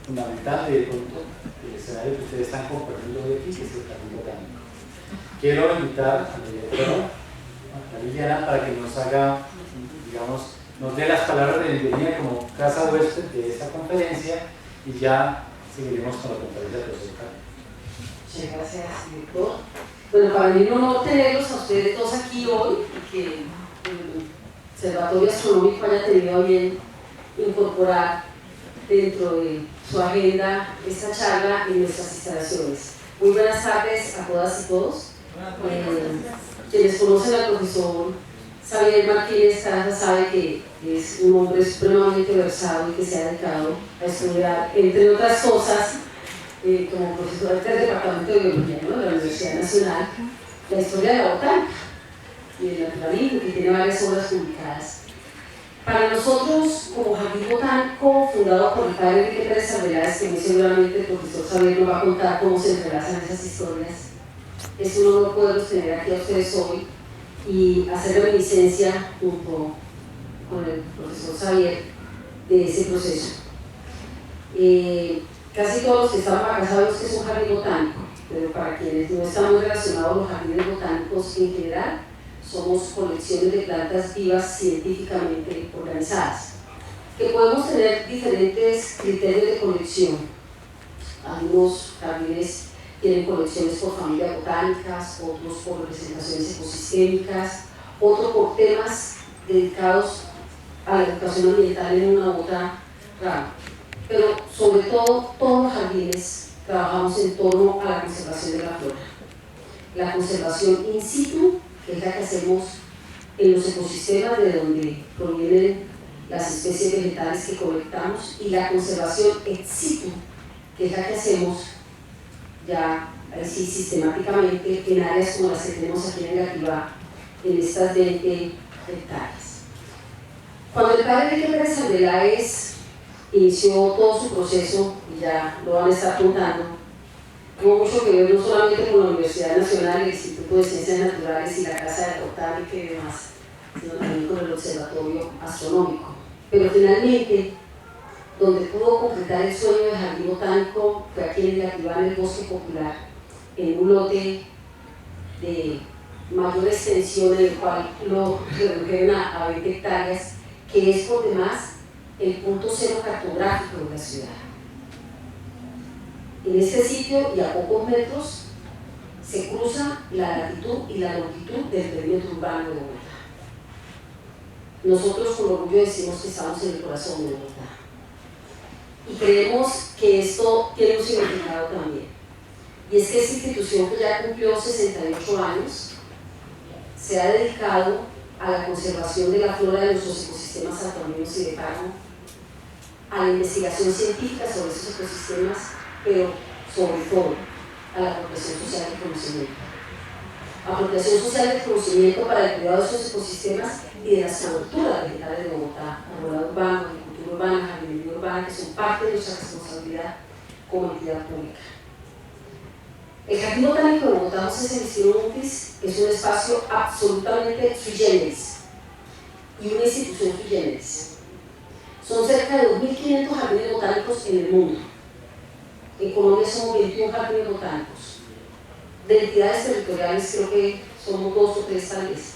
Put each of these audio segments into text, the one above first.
fundamental de pronto el escenario que ustedes están compartiendo hoy aquí, que es el jardín botánico. Quiero invitar a la directora, a Liliana, para que nos haga, digamos, nos dé las palabras de bienvenida como casa huésped de esta conferencia y ya seguiremos con la conferencia del profesor Carlos. Muchas gracias, director. Bueno, para mí un honor tenerlos a ustedes dos aquí hoy y que el Observatorio Astronómico haya tenido a bien incorporar dentro de su agenda esta charla en nuestras instalaciones. Muy buenas tardes a todas y todos. Quienes conocen al profesor Xavier Martínez Caraza sabe que es un hombre supremamente versado y que se ha dedicado a estudiar, entre otras cosas, como profesor del Departamento de Biología, ¿no?, de la Universidad Nacional, la historia de la botánica y del naturalismo, que tiene varias obras publicadas. Para nosotros, como Jardín Botánico, fundado por el padre Enrique Pérez Arbeláez, que muy seguramente el profesor Xavier nos va a contar cómo se entrelazan esas historias, es un honor poderlos tener aquí a ustedes hoy y hacer reminiscencia junto con el profesor Xavier de ese proceso. Casi todos los que estamos acá sabemos que es un jardín botánico, pero para quienes no estamos relacionados, los jardines botánicos en general somos colecciones de plantas vivas científicamente organizadas, que podemos tener diferentes criterios de colección. Algunos jardines tienen colecciones por familias botánicas, otros por representaciones ecosistémicas, otros por temas dedicados a la educación ambiental en una u otra rama. Pero sobre todo, todos los jardines trabajamos en torno a la conservación de la flora. La conservación in situ, que es la que hacemos en los ecosistemas de donde provienen las especies vegetales que colectamos, y la conservación ex situ, que es la que hacemos ya así sistemáticamente en áreas como las que tenemos aquí en Engativá, en estas 20 hectáreas. Cuando el padre Enrique Pérez Arbeláez inició todo su proceso, y ya lo van a estar contando, tuvo mucho que ver no solamente con la Universidad Nacional, el Instituto de Ciencias Naturales y la Casa de Botánica y demás, sino también con el Observatorio Astronómico. Pero finalmente, donde pudo completar el sueño del jardín botánico fue aquí en Engativá, en el Bosque Popular, en un lote de mayor extensión, en el cual lo redujeron a 20 hectáreas, que es por demás el punto cero cartográfico de la ciudad. En este sitio, y a pocos metros, se cruza la latitud y la longitud del perímetro urbano de Bogotá. Nosotros con orgullo decimos que estamos en el corazón de Bogotá. Y creemos que esto tiene un significado también. Y es que esta institución, que ya cumplió 68 años, se ha dedicado a la conservación de la flora de nuestros ecosistemas antónimos y de páramo, a la investigación científica sobre esos ecosistemas, pero sobre todo a la apropiación social del conocimiento. Apropiación social del conocimiento para el cuidado de esos ecosistemas y de las coberturas vegetales de Bogotá, arbolado urbano, agricultura urbana, jardinería urbana, que son parte de nuestra responsabilidad como entidad pública. El Jardín Botánico de Bogotá, José Celestino Mutis, es un espacio absolutamente sui generis y una institución sui generis. Son cerca de 2.500 jardines botánicos en el mundo. En Colombia somos 21 jardines botánicos. De entidades territoriales creo que somos 2 o 3 tal vez.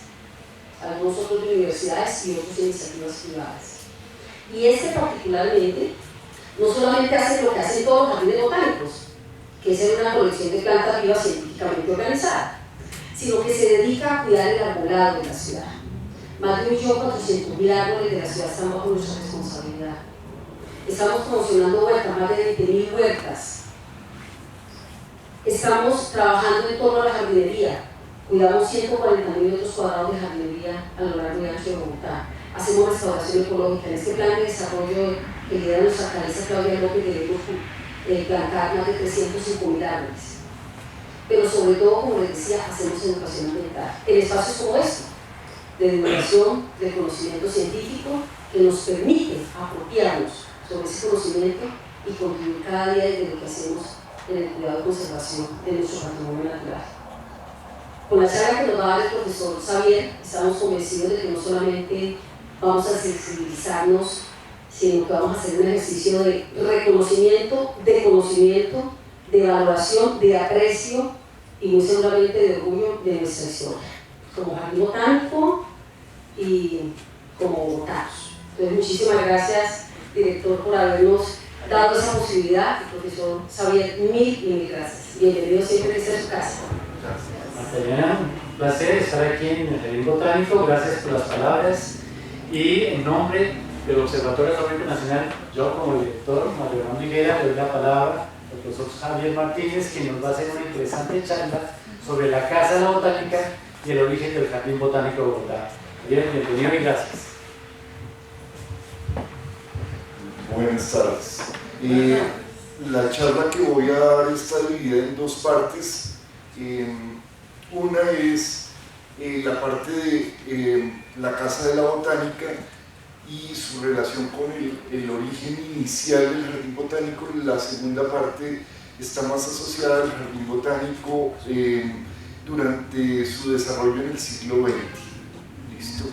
Algunos otros de universidades y otros de iniciativas privadas. Y este particularmente no solamente hace lo que hacen todos los jardines botánicos, que es una colección de plantas vivas científicamente organizada, sino que se dedica a cuidar el arbolado de la ciudad. Más de 1.400.000 árboles de la ciudad están bajo nuestra responsabilidad. Estamos promocionando huertas, más de 20.000 huertas. Estamos trabajando en torno a la jardinería. Cuidamos 140.000 metros cuadrados de jardinería a lo largo y ancho de Bogotá. Hacemos restauración ecológica. En este plan de desarrollo que lidera nuestra alcaldesa Claudia López, debemos plantar más de 305.000 árboles. Pero sobre todo, como les decía, hacemos educación ambiental en espacios como este, de divulgación del conocimiento científico, que nos permite apropiarnos sobre ese conocimiento y contribuir cada día desde lo que hacemos en el cuidado y conservación de nuestro patrimonio natural. Con la charla que nos va a dar el profesor Xavier, estamos convencidos de que no solamente vamos a sensibilizarnos sino que vamos a hacer un ejercicio de reconocimiento, de conocimiento, de valoración, de aprecio y muy seguramente de orgullo de nuestra historia, como jardín botánico y como botanos. Entonces, muchísimas gracias, director, por habernos dado esa posibilidad, y profesor Xavier, mil gracias. Bienvenido siempre desde su casa. Magdalena, un placer estar aquí en el Jardín Botánico, gracias por las palabras, y en nombre del Observatorio Astronómico Nacional, yo como director, Mario Ramón Higuera, le doy la palabra al profesor Javier Martínez, quien nos va a hacer una interesante charla sobre la Casa de la Botánica y el origen del Jardín Botánico de Bogotá. Bienvenido y gracias. Buenas tardes. La charla que voy a dar está dividida en dos partes. Una es la parte de la Casa de la Botánica y su relación con el origen inicial del Jardín Botánico. La segunda parte está más asociada al Jardín Botánico durante su desarrollo en el siglo XX. ¿Listo?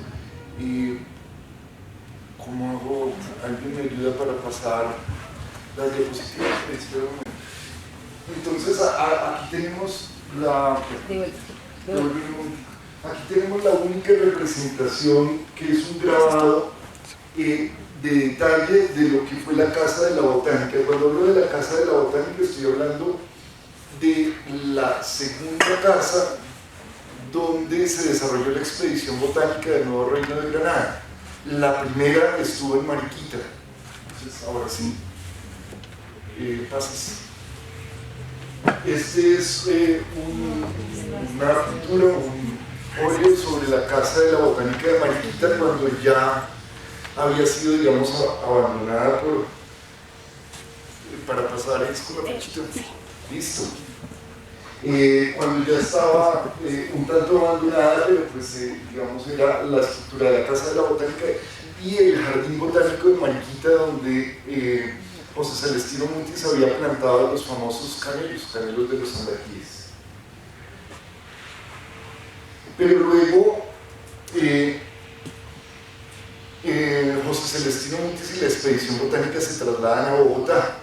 ¿Cómo hago? ¿Alguien me ayuda para pasar las diapositivas? Espera un momento. Entonces, aquí tenemos aquí tenemos la única representación, que es un grabado de detalle de lo que fue la Casa de la Botánica. Cuando hablo de la Casa de la Botánica estoy hablando de la segunda casa donde se desarrolló la expedición botánica del Nuevo Reino de Granada. La primera estuvo en Mariquita. Entonces, ahora sí, pasas. Este es una pintura, un óleo sobre la Casa de la Botánica de Mariquita, cuando ya había sido, digamos, abandonada para pasar con la flechita. Listo. Cuando ya estaba un tanto abandonada, pero pues digamos era la estructura de la Casa de la Botánica y el Jardín Botánico de Mariquita, donde José Celestino Mutis había plantado los famosos canelos de los Andaquíes. Pero luego José Celestino Mutis y la expedición botánica se trasladan a Bogotá,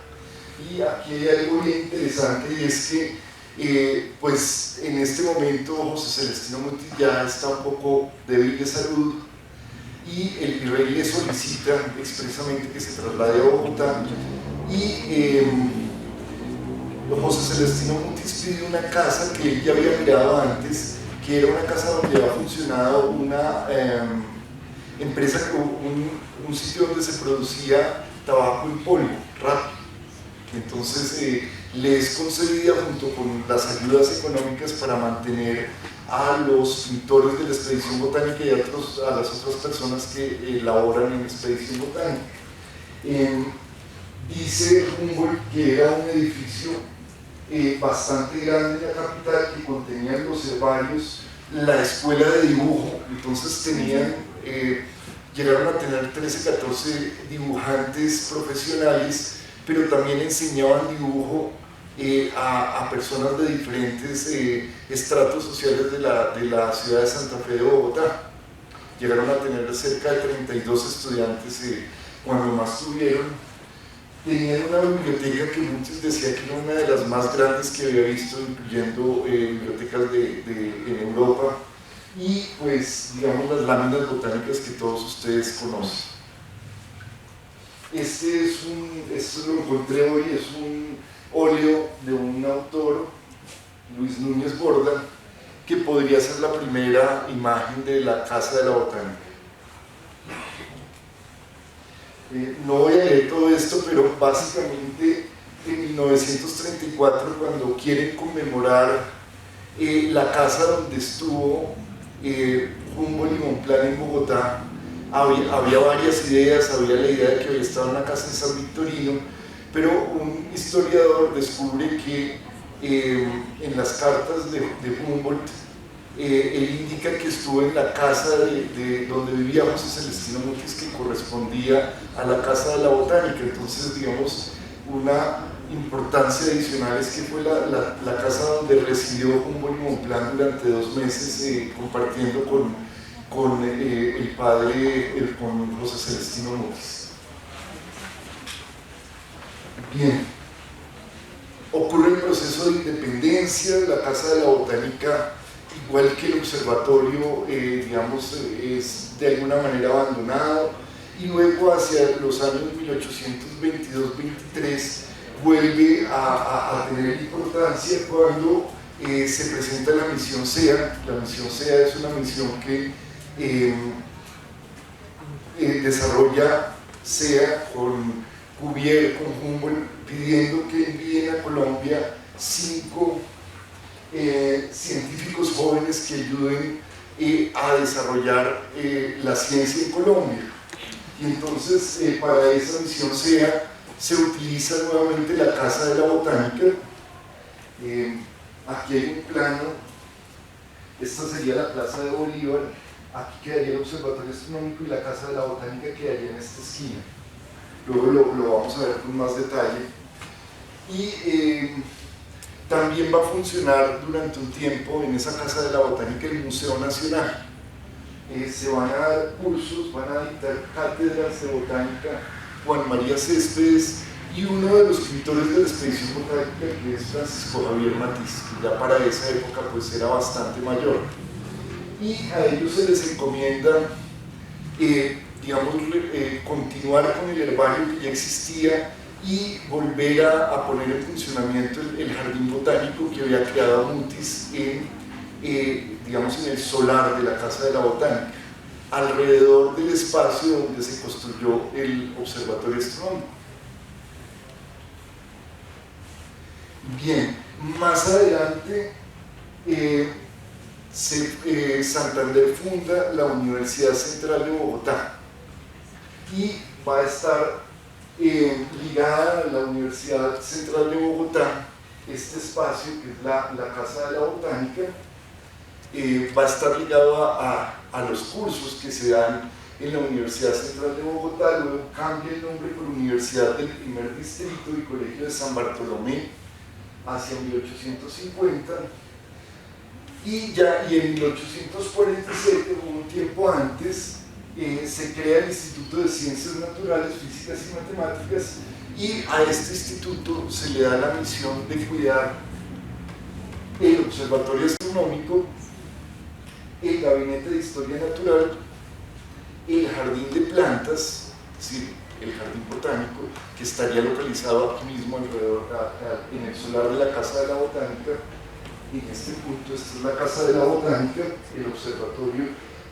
y aquí hay algo bien interesante, y es que pues en este momento José Celestino Mutis ya está un poco débil de salud, y el virrey le solicita expresamente que se traslade a Bogotá, y José Celestino Mutis pide una casa que él ya había mirado antes, que era una casa donde había funcionado una empresa, un sitio donde se producía tabaco en polvo, rap. Entonces le es concedida, junto con las ayudas económicas, para mantener a los pintores de la expedición botánica y a las otras personas que laboran en la expedición botánica. Dice Humboldt que era un edificio bastante grande en la capital, que contenía los herbarios, la escuela de dibujo. Entonces llegaron a tener 13, 14 dibujantes profesionales, pero también enseñaban dibujo a personas de diferentes estratos sociales de la ciudad de Santa Fe de Bogotá. Llegaron a tener cerca de 32 estudiantes cuando más tuvieron. Tenían una biblioteca que muchos decían que era una de las más grandes que había visto, incluyendo bibliotecas en Europa, y pues digamos las láminas botánicas que todos ustedes conocen. Este lo encontré hoy, es un óleo de un autor, Luis Núñez Borda, que podría ser la primera imagen de la Casa de la Botánica. No voy a leer todo esto, pero básicamente en 1934, cuando quieren conmemorar la casa donde estuvo Humboldt y Bonpland en Bogotá, había varias ideas. Había la idea de que había estado en la casa de San Victorino, pero un historiador descubre que en las cartas de Humboldt él indica que estuvo en la casa de donde vivía José Celestino Mutis, que correspondía a la Casa de la Botánica. Entonces, digamos, una importancia adicional es que fue la casa donde residió Humboldt y Bonpland durante 2 meses, compartiendo con el padre, con José Celestino Mutis. Bien, ocurre el proceso de independencia. La Casa de la Botánica, igual que el observatorio, digamos, es de alguna manera abandonado, y luego hacia los años 1822-23 vuelve a tener importancia cuando se presenta la misión SEA. La misión SEA es una misión que desarrolla SEA con Cuvier, con Humboldt, pidiendo que envíen a Colombia 5 científicos jóvenes que ayuden a desarrollar la ciencia en Colombia. Y entonces para esa misión SEA se utiliza nuevamente la Casa de la Botánica. Aquí hay un plano. Esta sería la Plaza de Bolívar. Aquí quedaría el Observatorio Astronómico y la Casa de la Botánica quedaría en esta esquina. Luego lo vamos a ver con más detalle. Y también va a funcionar durante un tiempo en esa Casa de la Botánica el Museo Nacional. Se van a dar cursos, van a dictar cátedras de botánica Juan María Céspedes y uno de los pintores de la expedición botánica, que es Francisco Javier Matiz, que ya para esa época pues era bastante mayor. Y a ellos se les encomienda digamos, continuar con el herbario que ya existía y volver a poner en funcionamiento el jardín botánico que había creado Mutis digamos, en el solar de la Casa de la Botánica, alrededor del espacio donde se construyó el Observatorio Astronómico. Bien, más adelante Santander funda la Universidad Central de Bogotá y va a estar ligada a la Universidad Central de Bogotá. Este espacio, que es la Casa de la Botánica, va a estar ligado a los cursos que se dan en la Universidad Central de Bogotá. Luego cambia el nombre por Universidad del Primer Distrito y Colegio de San Bartolomé hacia 1850, y en 1847, un tiempo antes, se crea el Instituto de Ciencias Naturales, Físicas y Matemáticas, y a este instituto se le da la misión de cuidar el Observatorio Astronómico, el Gabinete de Historia Natural, el Jardín de Plantas, es decir, el Jardín Botánico, que estaría localizado aquí mismo alrededor, en el solar de la Casa de la Botánica. En este punto, esta es la Casa de la Botánica, el observatorio,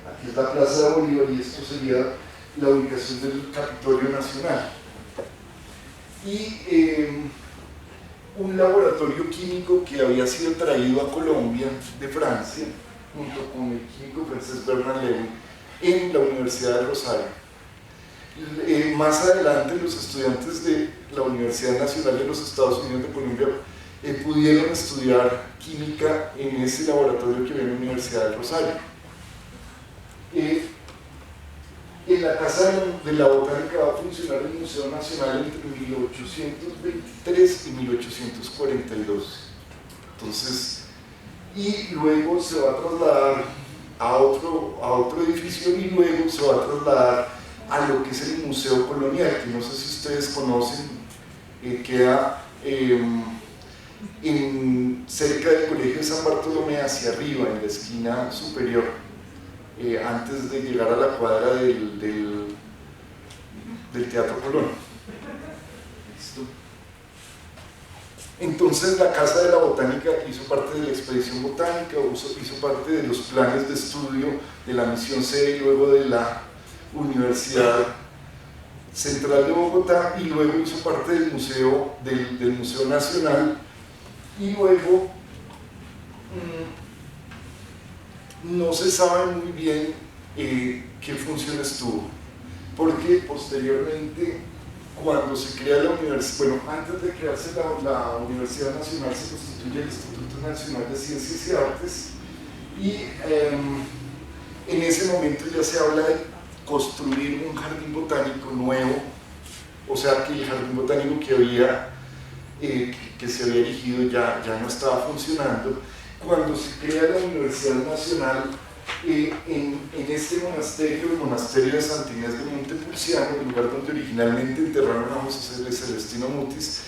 aquí es la Plaza de Bolívar, y esto sería la ubicación del Capitolio Nacional. Y un laboratorio químico que había sido traído a Colombia de Francia, junto con el químico francés Bernard Levy, en la Universidad de Rosario. Más adelante, los estudiantes de la Universidad Nacional de los Estados Unidos de Colombia pudieron estudiar química en ese laboratorio que había en la Universidad de Rosario. En la Casa de la Botánica va a funcionar el Museo Nacional entre 1823 y 1842. Entonces, y luego se va a trasladar a otro edificio, y luego se va a trasladar a lo que es el Museo Colonial, que no sé si ustedes conocen, queda cerca del Colegio de San Bartolomé, hacia arriba, en la esquina superior, antes de llegar a la cuadra del Teatro Colón. ¿Listo? Entonces la Casa de la Botánica hizo parte de la expedición botánica, hizo parte de los planes de estudio de la misión C y luego de la Universidad Central de Bogotá, y luego hizo parte del Museo Nacional, y luego no se sabe muy bien qué funciones tuvo, porque posteriormente, cuando se crea la universidad, bueno, antes de crearse la Universidad Nacional, se constituye el Instituto Nacional de Ciencias y Artes, y en ese momento ya se habla de construir un jardín botánico nuevo, o sea que el jardín botánico que se había erigido ya no estaba funcionando. Cuando se crea la Universidad Nacional, en este monasterio, el monasterio de Santa Inés de Montepulciano, el lugar donde originalmente enterraron a José Celestino Mutis,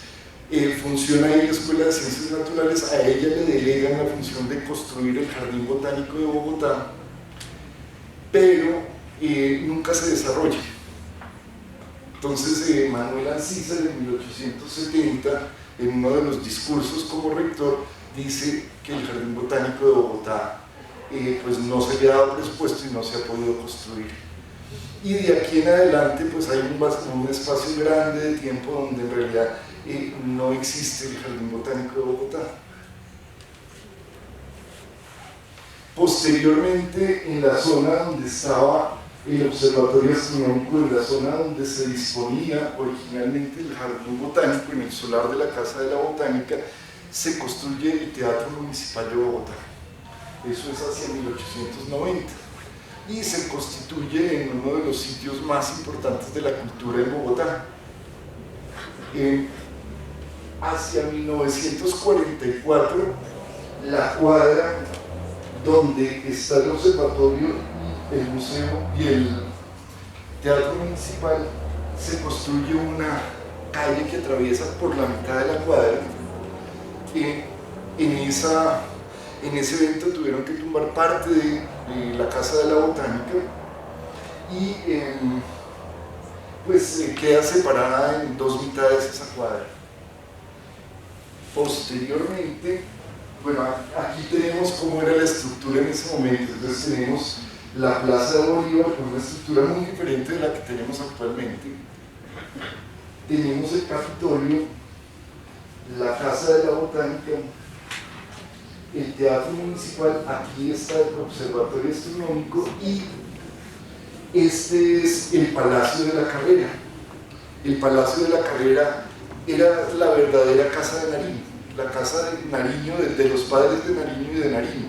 funciona ahí la Escuela de Ciencias Naturales, a ella le delegan la función de construir el Jardín Botánico de Bogotá, pero nunca se desarrolla. Entonces Manuel Ancísar en 1870, en uno de los discursos como rector, dice que el Jardín Botánico de Bogotá pues no se le ha dado presupuesto y no se ha podido construir. Y de aquí en adelante pues hay un espacio grande de tiempo donde en realidad no existe el Jardín Botánico de Bogotá. Posteriormente, en la zona donde estaba el Observatorio Astronómico, en la zona donde se disponía originalmente el Jardín Botánico, en el solar de la Casa de la Botánica, se construye el Teatro Municipal de Bogotá. Eso es hacia 1890. Y se constituye en uno de los sitios más importantes de la cultura en Bogotá. Hacia 1944, la cuadra donde está el observatorio, el museo y el teatro municipal, se construye una calle que atraviesa por la mitad de la cuadra. En ese evento tuvieron que tumbar parte de la Casa de la Botánica y pues queda separada en dos mitades esa cuadra. Posteriormente, bueno, aquí tenemos cómo era la estructura en ese momento. Entonces tenemos la Plaza de Bolívar con una estructura muy diferente de la que tenemos actualmente. Tenemos el Capitolio, la Casa de la Botánica, el Teatro Municipal, aquí está el Observatorio Astronómico y este es el Palacio de la Carrera. El Palacio de la Carrera era la verdadera Casa de Nariño, la Casa de Nariño, de los padres de Nariño y de Nariño.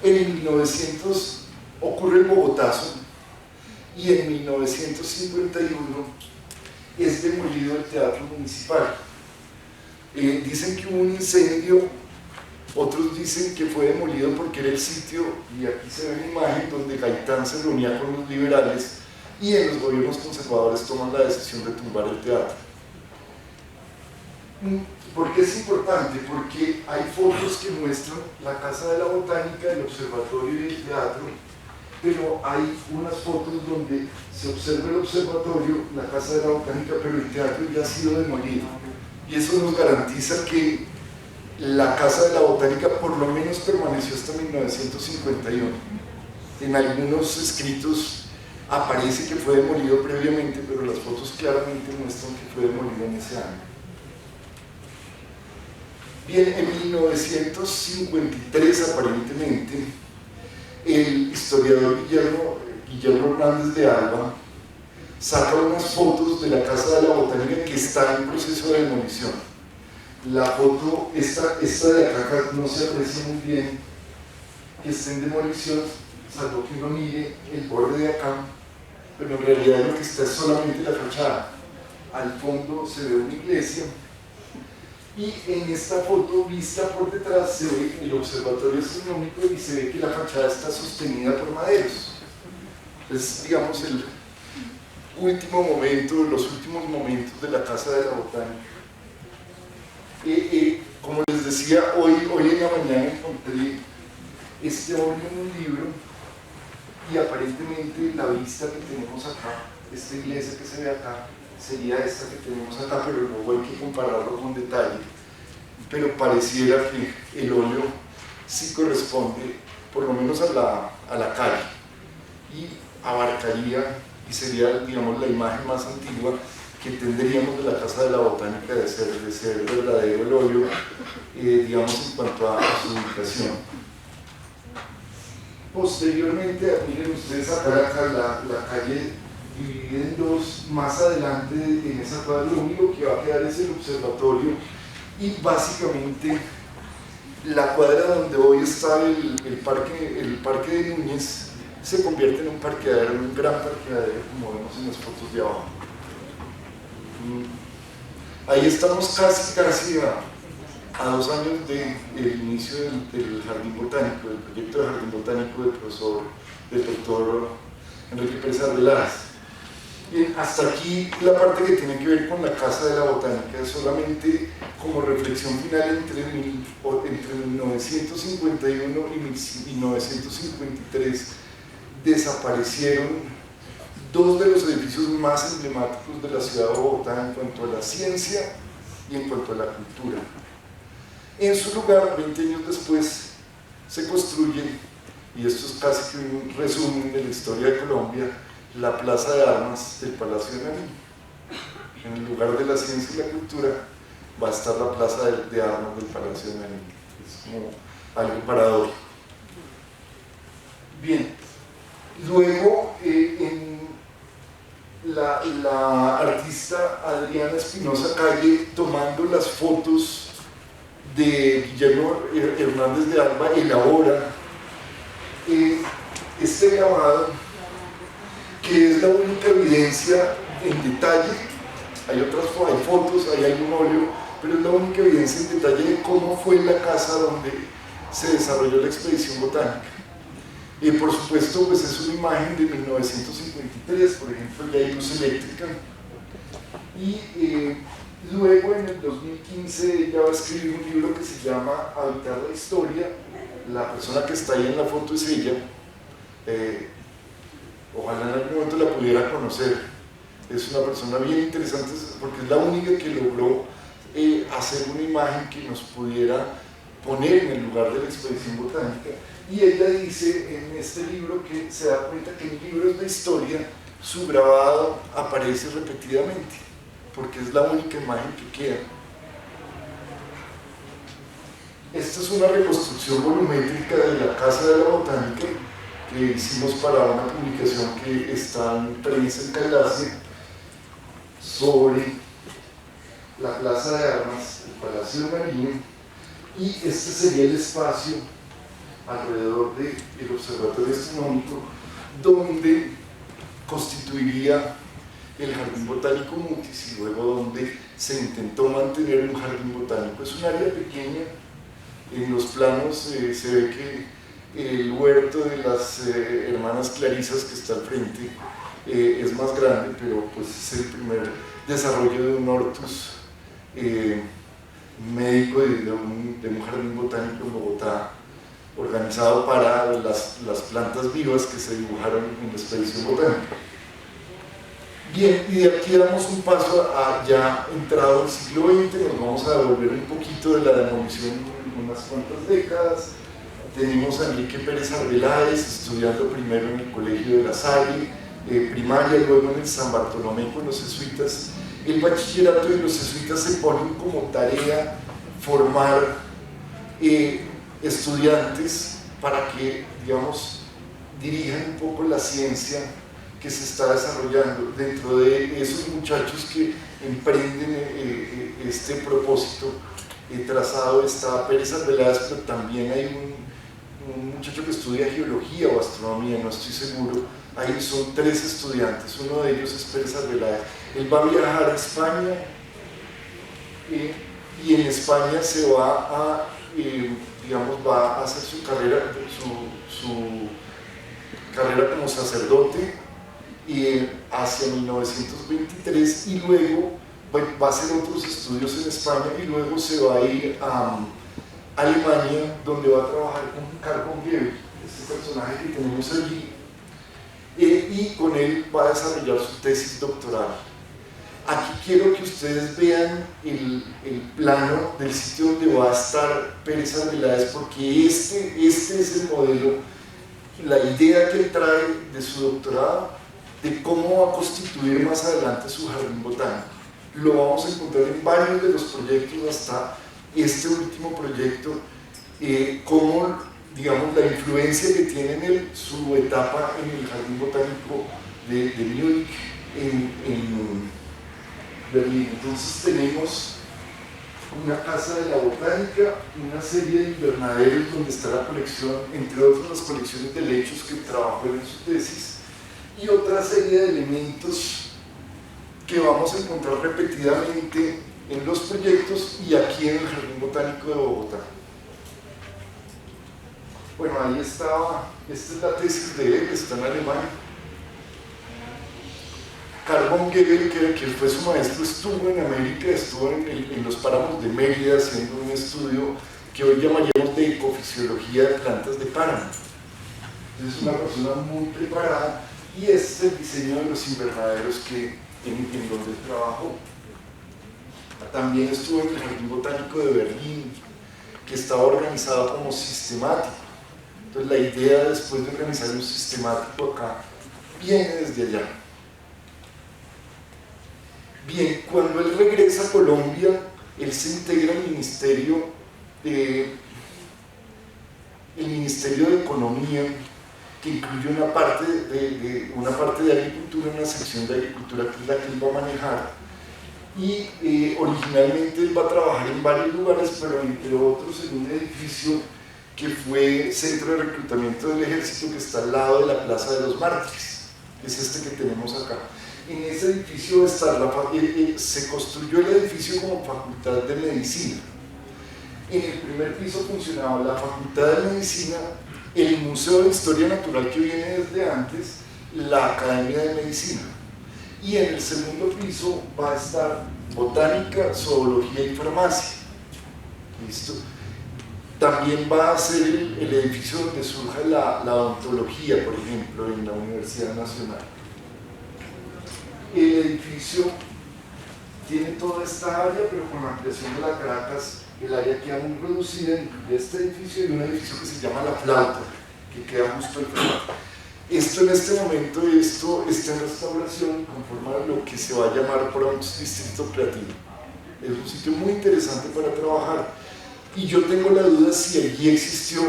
En 1900 ocurre el Bogotazo y en 1951 es demolido el Teatro Municipal. Dicen que hubo un incendio, otros dicen que fue demolido porque era el sitio, y aquí se ve una imagen donde Gaitán se reunía con los liberales y en los gobiernos conservadores toman la decisión de tumbar el teatro. ¿Por qué es importante? Porque hay fotos que muestran la Casa de la Botánica, el observatorio y el teatro, pero hay unas fotos donde se observa el observatorio, la Casa de la Botánica, pero el teatro ya ha sido demolido. Y eso nos garantiza que la Casa de la Botánica por lo menos permaneció hasta 1951. En algunos escritos aparece que fue demolido previamente, pero las fotos claramente muestran que fue demolido en ese año. Bien, en 1953 aparentemente, el historiador Guillermo Hernández de Alba saca unas fotos de la Casa de la Botánica que está en proceso de demolición. La foto, esta de acá no se aprecia muy bien que esté en demolición, salvo que uno mire el borde de acá, pero en realidad lo que está es solamente la fachada. Al fondo se ve una iglesia y en esta foto vista por detrás se ve el observatorio astronómico y se ve que la fachada está sostenida por maderos. Es, digamos, el último momento, los últimos momentos de la Casa de la Botánica. Como les decía, hoy en la mañana encontré este óleo en un libro y aparentemente la vista que tenemos acá, esta iglesia que se ve acá, sería esta que tenemos acá, pero luego hay que compararlo con detalle. Pero pareciera que el óleo sí corresponde por lo menos a la calle y abarcaría y sería, digamos, la imagen más antigua que tendríamos de la Casa de la Botánica de ser verdadero el óleo, digamos, en cuanto a su ubicación. Posteriormente, miren ustedes acá la calle dividida en dos, más adelante en esa cuadra lo único que va a quedar es el observatorio y básicamente la cuadra donde hoy está el parque de Núñez se convierte en un parqueadero, en un gran parqueadero, como vemos en las fotos de abajo. Ahí estamos casi a 2 años del inicio del Jardín Botánico, del proyecto de Jardín Botánico del doctor Enrique Pérez Arbeláez. Bien, hasta aquí la parte que tiene que ver con la Casa de la Botánica. Solamente como reflexión final, entre 1951 y 1953 desaparecieron dos de los edificios más emblemáticos de la ciudad de Bogotá en cuanto a la ciencia y en cuanto a la cultura. En su lugar, 20 años después, se construye, y esto es casi que un resumen de la historia de Colombia, la Plaza de Armas del Palacio de Nariño. En el lugar de la ciencia y la cultura va a estar la Plaza de Armas del Palacio de Nariño. Es como algo paradójico. Bien, luego la artista Adriana Espinosa Calle, tomando las fotos de Guillermo Hernández de Alba, elabora este grabado, que es la única evidencia en detalle. Hay otras hay fotos, hay algún óleo, pero es la única evidencia en detalle de cómo fue la casa donde se desarrolló la expedición botánica. Y por supuesto, pues es una imagen de 1953, por ejemplo, ya hay luz eléctrica. Y luego en el 2015 ella va a escribir un libro que se llama Habitar la Historia. La persona que está ahí en la foto es ella. Ojalá en algún momento la pudiera conocer. Es una persona bien interesante porque es la única que logró hacer una imagen que nos pudiera poner en el lugar de la expedición botánica. Y ella dice en este libro que se da cuenta que en libros de historia su grabado aparece repetidamente, porque es la única imagen que queda. Esta es una reconstrucción volumétrica de la Casa de la Botánica que hicimos para una publicación que está en prensa en Calacia sobre la Plaza de Armas, el Palacio de Nariño, y este sería el espacio alrededor del observatorio astronómico donde constituiría el Jardín Botánico Mutis y luego donde se intentó mantener un jardín botánico. Es un área pequeña, en los planos se ve que el huerto de las hermanas Clarisas que está al frente es más grande, pero pues es el primer desarrollo de un hortus médico de un jardín botánico en Bogotá, organizado para las plantas vivas que se dibujaron en la expedición botánica. Bien, y de aquí damos un paso a ya entrado el siglo XX, nos vamos a devolver un poquito de la demolición en unas cuantas décadas. Tenemos a Enrique Pérez Arbeláez estudiando primero en el Colegio de La Salle, primaria, luego en el San Bartolomé con los jesuitas. El bachillerato de los jesuitas se ponen como tarea formar estudiantes para que, digamos, dirijan un poco la ciencia que se está desarrollando. Dentro de esos muchachos que emprenden este propósito trazado está Pérez Arbeláez, pero también hay un muchacho que estudia geología o astronomía, no estoy seguro. Ahí son 3 estudiantes, uno de ellos es Pérez Arbeláez. Él va a viajar a España y en España se va a, digamos, va a hacer su carrera como sacerdote hacia 1923 y luego va a hacer otros estudios en España y luego se va a ir a Alemania, donde va a trabajar con Carl von Gebel, este personaje que tenemos allí, y con él va a desarrollar su tesis doctoral. Aquí quiero que ustedes vean el plano del sitio donde va a estar Pérez Arbeláez, porque este es el modelo, la idea que él trae de su doctorado, de cómo va a constituir más adelante su jardín botánico. Lo vamos a encontrar en varios de los proyectos hasta este último proyecto, cómo, digamos, la influencia que tiene en su etapa en el Jardín Botánico de Múnich, en Berlín. Entonces tenemos una casa de la botánica, una serie de invernaderos donde está la colección, entre otras las colecciones de lechos que trabajó en su tesis, y otra serie de elementos que vamos a encontrar repetidamente en los proyectos y aquí en el Jardín Botánico de Bogotá. Bueno, ahí estaba, esta es la tesis de él, está en alemán. Carl von Gebel, que fue su maestro, estuvo en América, estuvo en los páramos de Mérida haciendo un estudio que hoy llamaríamos de ecofisiología de plantas de páramo. Es una persona muy preparada y es el diseño de los invernaderos en donde trabajó. También estuvo en el Jardín Botánico de Berlín, que estaba organizado como sistemático. Entonces la idea después de organizar un sistemático acá viene desde allá. Bien, cuando él regresa a Colombia, él se integra al Ministerio de Economía, que incluye una parte de agricultura, una sección de agricultura que es la que él va a manejar. Y originalmente él va a trabajar en varios lugares, pero entre otros en un edificio que fue centro de reclutamiento del ejército, que está al lado de la Plaza de los Mártires, que es este que tenemos acá. En ese edificio se construyó el edificio como Facultad de Medicina. En el primer piso funcionaba la Facultad de Medicina, el Museo de Historia Natural que viene desde antes, la Academia de Medicina. Y en el segundo piso va a estar Botánica, Zoología y Farmacia. ¿Listo? También va a ser el edificio donde surge la odontología, por ejemplo, en la Universidad Nacional. El edificio tiene toda esta área, pero con la ampliación de la Caracas, el área queda muy reducida entre este edificio y un edificio que se llama La Flauta, que queda justo al frente. Esto en este momento está en restauración y conforma lo que se va a llamar pronto Distrito Creativo. Es un sitio muy interesante para trabajar y yo tengo la duda si allí existió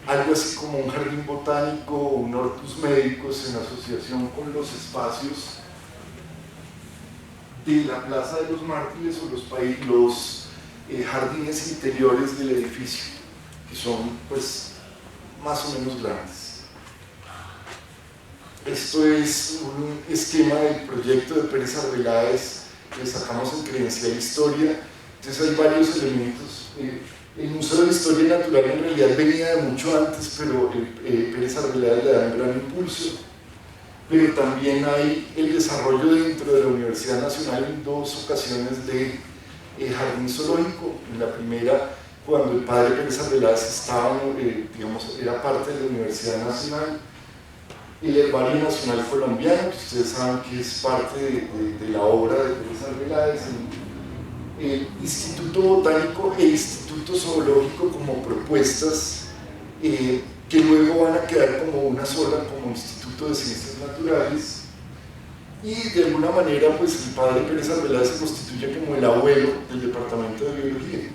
algo así como un jardín botánico o un hortus médicos en asociación con los espacios de la Plaza de los Mártires o los jardines interiores del edificio, que son pues más o menos grandes. Esto es un esquema del proyecto de Pérez Arbeláez que sacamos en Credencial Historia. Entonces hay varios elementos. El Museo de Historia Natural en realidad venía de mucho antes, pero Pérez Arbeláez le da un gran impulso. Pero también hay el desarrollo dentro de la Universidad Nacional en dos ocasiones de jardín zoológico. En la primera, cuando el padre Pérez Arbeláez estaba, era parte de la Universidad Nacional. El Herbario Nacional Colombiano, que ustedes saben que es parte de la obra de Pérez Arbeláez, el Instituto Botánico e Instituto Zoológico como propuestas que luego van a quedar como una sola, como Instituto de Ciencias Naturales, y de alguna manera pues el padre Pérez Arbeláez se constituye como el abuelo del Departamento de Biología.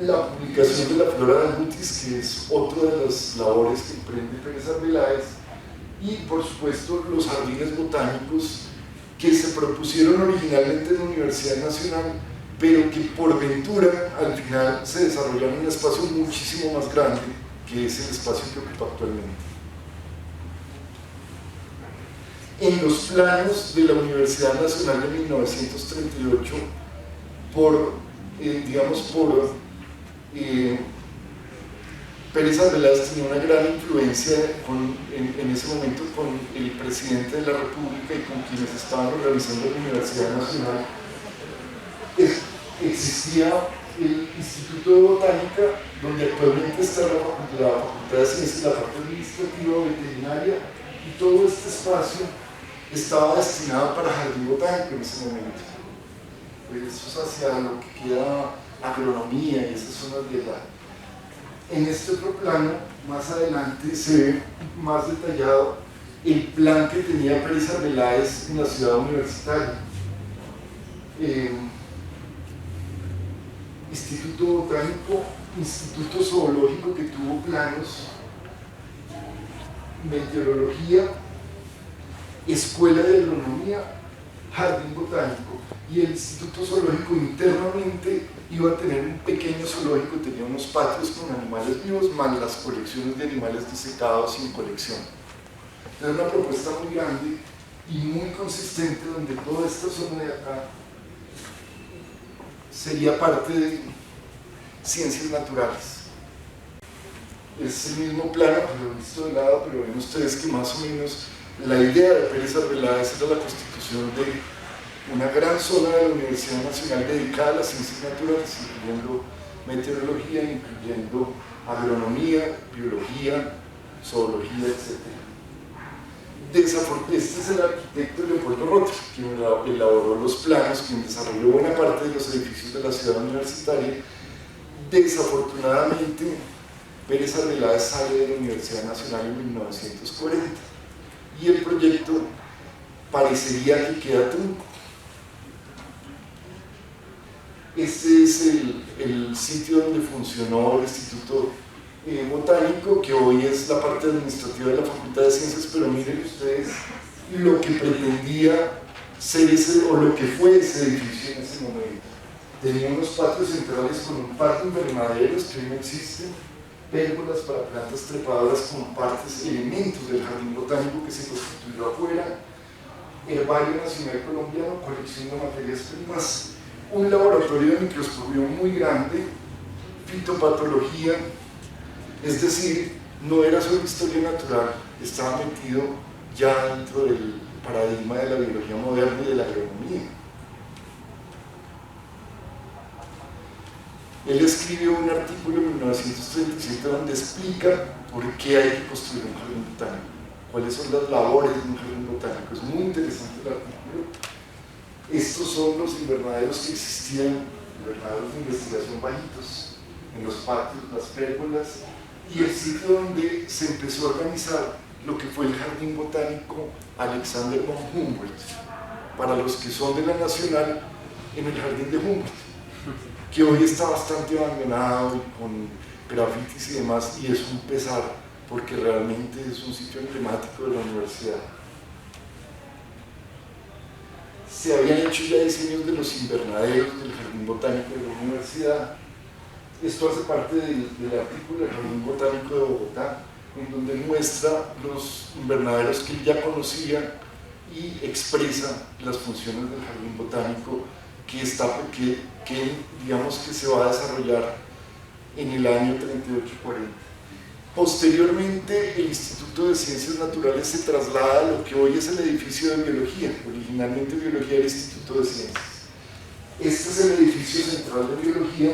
La publicación de la Flora de Agutis, que es otra de las labores que emprende Pérez Arbeláez, y por supuesto los jardines botánicos que se propusieron originalmente en la Universidad Nacional, pero que por ventura al final se desarrollaron en un espacio muchísimo más grande, que es el espacio que ocupa actualmente. En los planos de la Universidad Nacional de 1938, Pérez Arbeláez tenía una gran influencia en ese momento con el presidente de la República y con quienes estaban organizando la Universidad Nacional. Existía el Instituto de Botánica, donde actualmente está la Facultad de Ciencias, la parte administrativa, veterinaria, y todo este espacio estaba destinado para jardín botánico en ese momento. Pues eso es hacia lo que queda agronomía y esas zonas de edad. En este otro plano, más adelante, se ve más detallado el plan que tenía Pérez Arbeláez en la ciudad universitaria. Instituto Botánico, Instituto Zoológico que tuvo planos, meteorología, escuela de agronomía, jardín botánico, y el Instituto Zoológico internamente iba a tener un pequeño zoológico, tenía unos patios con animales vivos, más las colecciones de animales disecados sin colección. Era una propuesta muy grande y muy consistente, donde toda esta zona de acá sería parte de ciencias naturales. Es el mismo plano, pero visto de lado, pero ven ustedes que más o menos La idea de Pérez Arbeláez era la constitución de una gran zona de la Universidad Nacional dedicada a las ciencias naturales, incluyendo meteorología, incluyendo agronomía, biología, zoología, etc. Este es el arquitecto Leopoldo Rota, quien elaboró los planos, quien desarrolló buena parte de los edificios de la ciudad universitaria. Desafortunadamente, Pérez Arbeláez sale de la Universidad Nacional en 1940 y el proyecto parecería que queda trunco. Este es el sitio donde funcionó el Instituto Botánico, que hoy es la parte administrativa de la Facultad de Ciencias, pero miren ustedes lo que pretendía ser ese, o lo que fue ese edificio en ese momento. Tenía unos patios centrales con un par de invernaderos que hoy no existen, pérgolas para plantas trepadoras como partes, elementos del jardín botánico que se constituyó afuera, herbario nacional colombiano, colección de materias primas, un laboratorio de microscopía muy grande, fitopatología, es decir, no era solo historia natural, estaba metido ya dentro del paradigma de la biología moderna y de la agronomía. Él escribió un artículo en 1937 donde explica por qué hay que construir un jardín botánico, cuáles son las labores de un jardín botánico. Es muy interesante el artículo. Estos son los invernaderos que existían, invernaderos de investigación bajitos, en los patios, las pérgolas, y el sitio donde se empezó a organizar lo que fue el Jardín Botánico Alexander von Humboldt. Para los que son de la Nacional, en el Jardín de Humboldt, que hoy está bastante abandonado y con grafitis y demás, y es un pesar porque realmente es un sitio emblemático de la universidad. Se habían hecho ya diseños de los invernaderos del Jardín Botánico de la universidad. Esto hace parte del artículo del Jardín Botánico de Bogotá, en donde muestra los invernaderos que él ya conocía y expresa las funciones del Jardín Botánico que digamos que se va a desarrollar en el año 38-40. Posteriormente, el Instituto de Ciencias Naturales se traslada a lo que hoy es el edificio de biología, originalmente biología del Instituto de Ciencias. Este es el edificio central de biología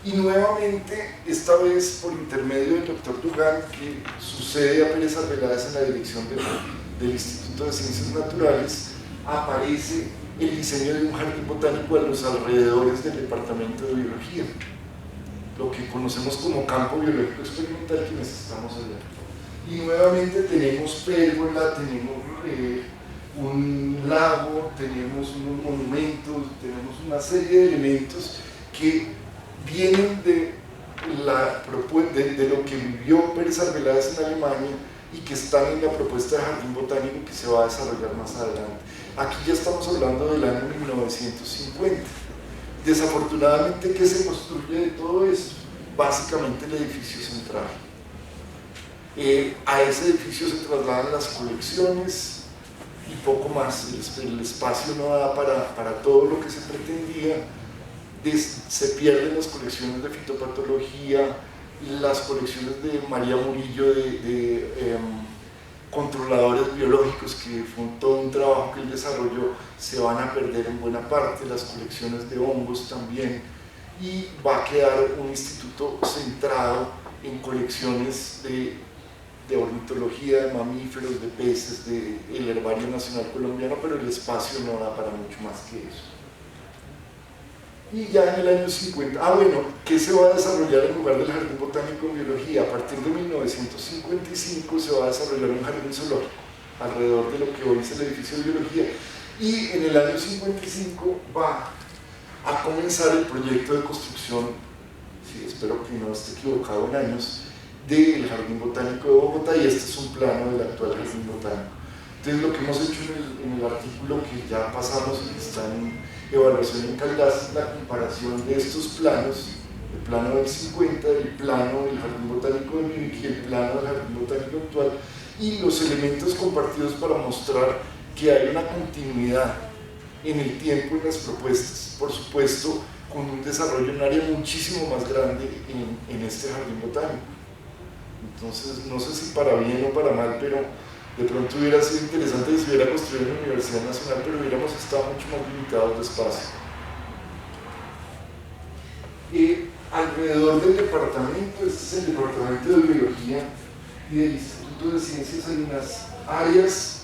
y nuevamente, esta vez por intermedio del Dr. Dugan, que sucede a Pérez Arbeláez en la dirección del Instituto de Ciencias Naturales, aparece el diseño de un jardín botánico a los alrededores del departamento de biología, lo que conocemos como campo biológico experimental, quienes estamos allá. Y nuevamente tenemos pérgola, tenemos un lago, tenemos unos monumentos, tenemos una serie de elementos que vienen de lo que vivió Pérez Arbeláez en Alemania y que están en la propuesta de jardín botánico que se va a desarrollar más adelante. Aquí ya estamos hablando del año 1950. Desafortunadamente, ¿qué se construye de todo esto? Básicamente el edificio central. A ese edificio se trasladan las colecciones y poco más. El espacio no da para todo lo que se pretendía. Se pierden las colecciones de fitopatología, las colecciones de María Murillo de controladores biológicos, que fue todo un trabajo que él desarrolló, se van a perder en buena parte, las colecciones de hongos también, y va a quedar un instituto centrado en colecciones de ornitología, de mamíferos, de peces, del Herbario Nacional Colombiano, pero el espacio no da para mucho más que eso. Y ya en el año 50, ¿qué se va a desarrollar en lugar del Jardín Botánico en Biología? A partir de 1955 se va a desarrollar un jardín zoológico alrededor de lo que hoy es el edificio de Biología, y en el año 55 va a comenzar el proyecto de construcción, sí, espero que no esté equivocado en años, del Jardín Botánico de Bogotá, y este es un plano del actual Jardín Botánico. Entonces, lo que hemos hecho en el artículo que ya pasamos y que está en evaluación en Caldas es la comparación de estos planos, el plano del 50, el plano del Jardín Botánico de Múnich y el plano del Jardín Botánico actual, y los elementos compartidos para mostrar que hay una continuidad en el tiempo en las propuestas, por supuesto con un desarrollo en un área muchísimo más grande en este Jardín Botánico. Entonces, no sé si para bien o para mal, pero De pronto hubiera sido interesante si hubiera construido una Universidad Nacional, pero hubiéramos estado mucho más limitados de espacio. Alrededor del departamento, este es el departamento de biología y del Instituto de Ciencias, hay unas áreas.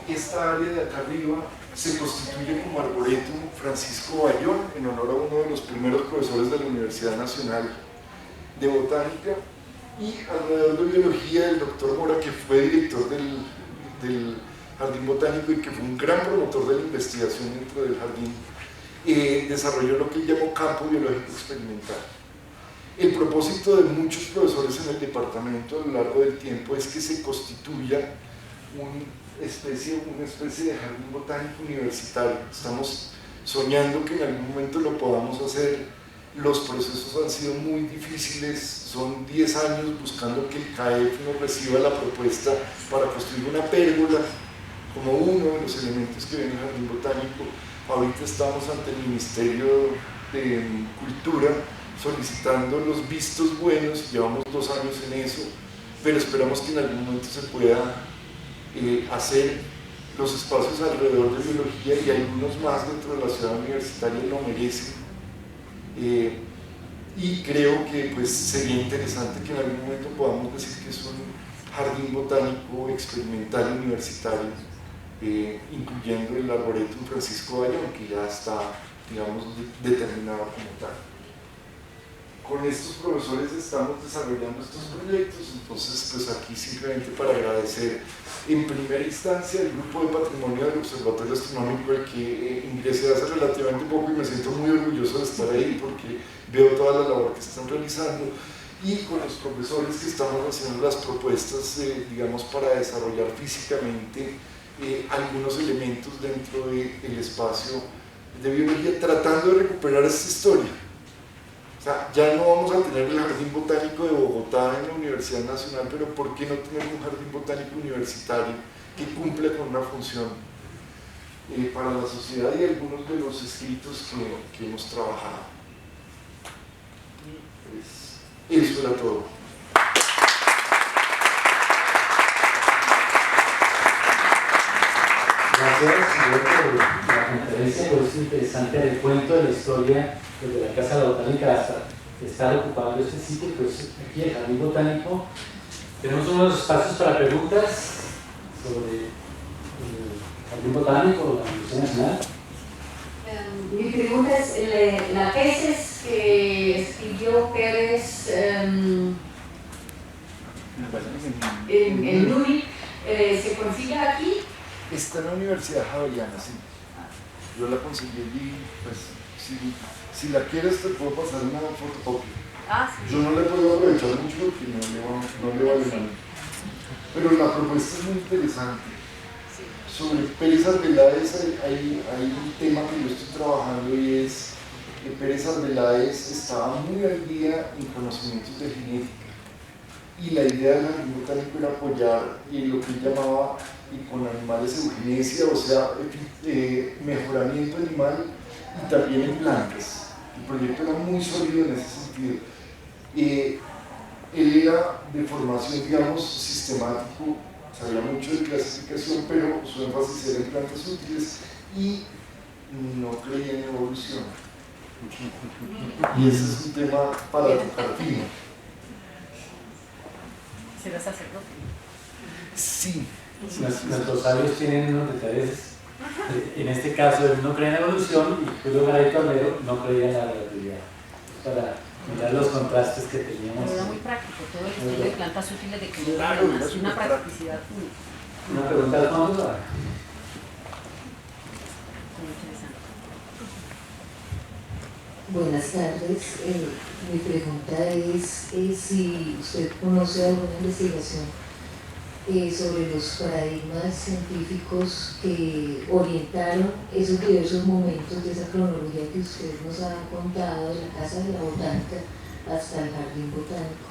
Esta área de acá arriba se constituye como Arboretum Francisco Bayón, en honor a uno de los primeros profesores de la Universidad Nacional de Botánica, y alrededor de biología el doctor Mora, que fue director del Jardín Botánico y que fue un gran promotor de la investigación dentro del jardín, desarrolló lo que él llamó campo biológico experimental. El propósito de muchos profesores en el departamento a lo largo del tiempo es que se constituya una especie de jardín botánico universitario. Estamos soñando que en algún momento lo podamos hacer. Los procesos han sido muy difíciles, son 10 años buscando que el CAEF nos reciba la propuesta para construir una pérgola como uno de los elementos que viene el jardín botánico. Ahorita estamos ante el Ministerio de Cultura solicitando los vistos buenos y llevamos 2 años en eso, pero esperamos que en algún momento se pueda hacer. Los espacios alrededor de biología y algunos más dentro de la ciudad universitaria lo merecen, y creo que pues, sería interesante que en algún momento podamos decir que es un jardín botánico experimental universitario, incluyendo el Arboretum Francisco Bayón, que ya está, digamos, determinado como tal. Con estos profesores estamos desarrollando estos proyectos, entonces pues aquí simplemente para agradecer en primera instancia el grupo de patrimonio del Observatorio Astronómico, al que ingresé hace relativamente poco y me siento muy orgulloso de estar ahí porque veo toda la labor que están realizando, y con los profesores que estamos haciendo las propuestas, digamos, para desarrollar físicamente algunos elementos dentro del espacio de biología, tratando de recuperar esta historia. O sea, ya no vamos a tener el Jardín Botánico de Bogotá en la Universidad Nacional, pero ¿por qué no tener un Jardín Botánico universitario que cumple con una función para la sociedad y algunos de los escritos que hemos trabajado? Y pues, eso era todo. Gracias, por la conferencia, por este interesante recuento de la historia desde la Casa de la Botánica hasta estar ocupando este sitio. Pues aquí el Jardín Botánico tenemos unos espacios para preguntas sobre el Jardín Botánico o la Universidad Nacional. Mi pregunta es, la tesis que escribió Pérez en Múnich, ¿se consigue aquí? Está en la Universidad Javeriana, sí. Yo la conseguí allí, pues, si la quieres te puedo pasar una fotocopia. Ah, sí. Yo no le puedo aprovechar mucho porque no le vale nada. Pero la propuesta es muy interesante. Sí. Sobre Pérez Arbeláez hay un tema que yo estoy trabajando, y es que Pérez Arbeláez estaba muy al día en conocimientos de genética. Y la idea del jardín botánico era apoyar lo que él llamaba con animales eugenesia, o sea, mejoramiento animal y también en plantas. El proyecto era muy sólido en ese sentido. Él era de formación, digamos, sistemático, sabía mucho de clasificación, pero su énfasis era en plantas útiles y no creía en evolución. Y ese es un tema para tocar fino. ¿Será sacerdote? Sí. Nuestros sabios tienen unos detalles. En este caso, él no creía en la evolución y Julio Garay Tornero no creía en la relatividad. Para mirar los contrastes que teníamos. Era muy práctico, todo el estudio de plantas útiles de que Claro, era es una practicidad Una pregunta al fondo. muy interesante. Buenas tardes. Mi pregunta es si usted conoce alguna investigación sobre los paradigmas científicos que orientaron esos diversos momentos de esa cronología que usted nos ha contado, de la Casa de la Botánica hasta el Jardín Botánico.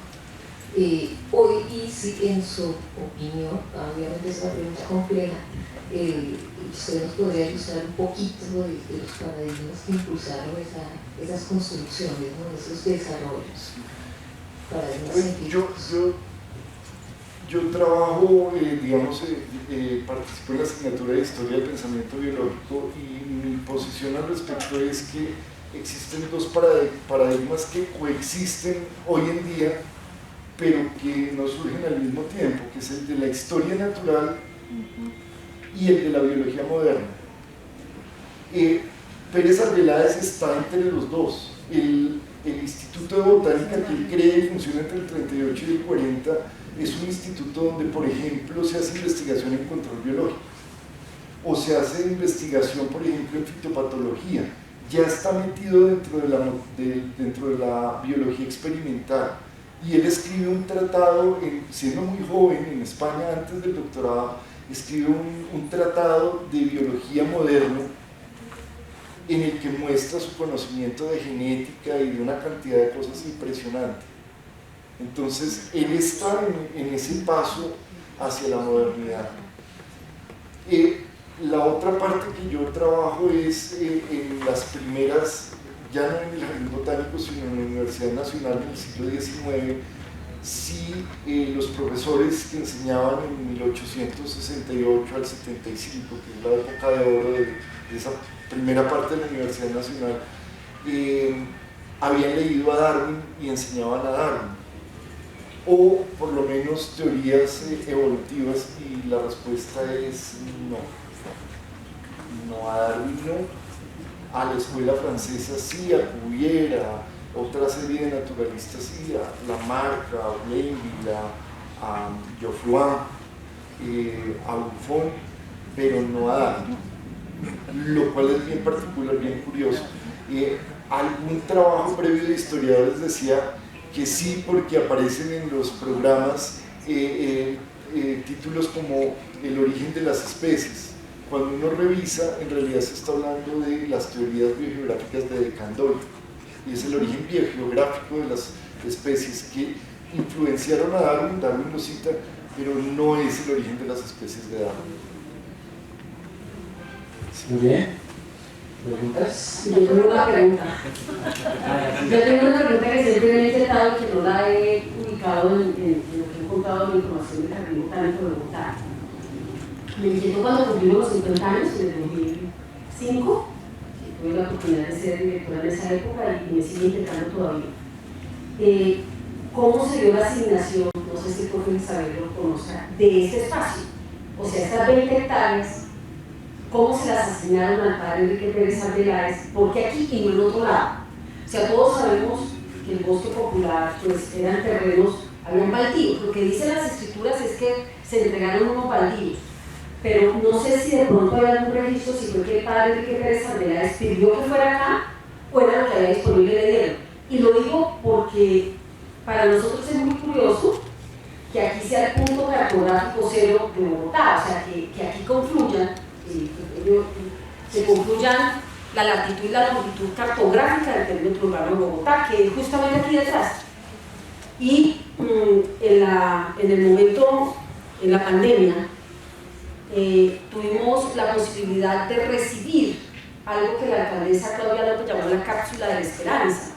Hoy, y si en su opinión, obviamente es una pregunta compleja, usted nos podría ilustrar un poquito de los paradigmas que impulsaron esas construcciones, ¿no? Esos desarrollos, paradigmas científicos. yo trabajo, participo en la asignatura de Historia del Pensamiento Biológico y mi posición al respecto es que existen dos paradigmas que coexisten hoy en día, pero que no surgen al mismo tiempo, que es el de la historia natural y el de la biología moderna. Pérez Arbeláez está entre los dos. El Instituto de Botánica que él crea y funciona entre el 38 y el 40 es un instituto donde, por ejemplo, se hace investigación en control biológico o se hace investigación, por ejemplo, en fitopatología. Ya está metido dentro de la biología experimental, y él escribe un tratado, siendo muy joven, en España antes del doctorado, escribe un tratado de biología moderno en el que muestra su conocimiento de genética y de una cantidad de cosas impresionante. Entonces, él está en ese paso hacia la modernidad. La otra parte que yo trabajo es en las primeras, ya no en el Jardín Botánico, sino en la Universidad Nacional en el siglo XIX, sí, los profesores que enseñaban en 1868 al 75, que es la época de oro de esa primera parte de la Universidad Nacional, habían leído a Darwin y enseñaban a Darwin, o por lo menos teorías evolutivas, y la respuesta es no. No, a Darwin no, a la escuela francesa sí, a Cuvier, a otra serie de naturalistas sí, a Lamarck, a Blainville, a Geoffroy, a Buffon, pero no a Darwin, lo cual es bien particular, bien curioso. Algún trabajo previo de historiadores decía que sí, porque aparecen en los programas títulos como El origen de las especies. Cuando uno revisa, en realidad se está hablando de las teorías biogeográficas de De Candolle, y es el origen biogeográfico de las especies que influenciaron a Darwin. Darwin lo cita, pero no es el origen de las especies de Darwin. Muy bien. ¿Preguntas? Yo tengo una pregunta. Yo tengo una pregunta que siempre me he intentado y que no la he ubicado en lo que he encontrado en mi información del Jardín Botánico de Bogotá. Me inquietó cuando cumplimos los 50 años, en el 2005, tuve la oportunidad de ser directora en esa época y me sigue intentando todavía. ¿Cómo se dio la asignación, no sé si el profe Isabel lo conozca, de este espacio? O sea, estas 20 hectáreas, ¿cómo se las asignaron al padre Enrique Pérez Arbeláez? ¿Por qué aquí y no en otro lado? O sea, todos sabemos que el bosque popular pues, eran terrenos, habían baldíos. Lo que dicen las escrituras es que se entregaron unos baldíos, pero no sé si de pronto hay algún registro, si fue que el padre Enrique Pérez Arbeláez pidió que fuera acá o era lo que había disponible le dieron. Y lo digo porque para nosotros es muy curioso que aquí sea el punto cartográfico cero de Bogotá, o sea, que aquí confluyan, se confluyan la latitud y la longitud cartográfica del perímetro urbano de Bogotá, que es justamente aquí detrás. Y en el momento, en la pandemia, tuvimos la posibilidad de recibir algo que la alcaldesa Claudia López llamó la cápsula de la esperanza,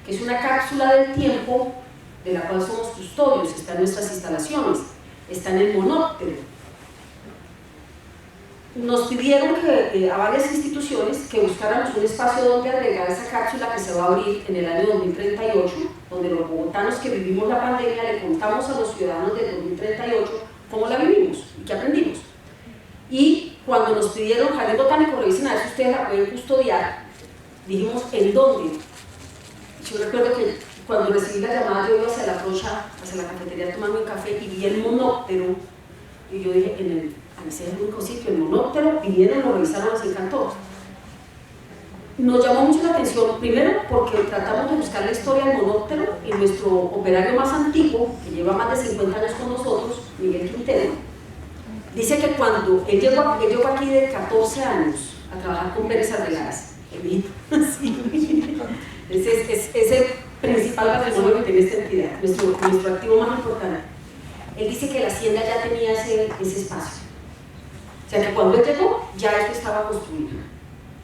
que es una cápsula del tiempo de la cual somos custodios. Está en nuestras instalaciones, está en el monóptero. Nos pidieron a varias instituciones que buscáramos un espacio donde agregar esa cápsula que se va a abrir en el año 2038, donde los bogotanos que vivimos la pandemia le contamos a los ciudadanos del 2038 cómo la vivimos y qué aprendimos. Y cuando nos pidieron Jardín Botánico, revisen a ver si ustedes la pueden custodiar, dijimos ¿en dónde? Yo recuerdo que cuando recibí la llamada yo iba hacia la Rocha, hacia la cafetería a tomarme un café y vi el monóptero y yo dije, ese es el único sitio, el monóptero, vinieron, lo revisaron, nos encantó. Nos llamó mucho la atención, primero porque tratamos de buscar la historia del monóptero y nuestro operario más antiguo, que lleva más de 50 años con nosotros, Miguel Quintero, dice que cuando él llegó aquí de 14 años a trabajar con Pérez Arbeláez, sí. Es el principal patrimonio que tiene esta entidad, nuestro activo más importante. Él dice que la hacienda ya tenía ese espacio. O sea que cuando él llegó, ya esto estaba construido.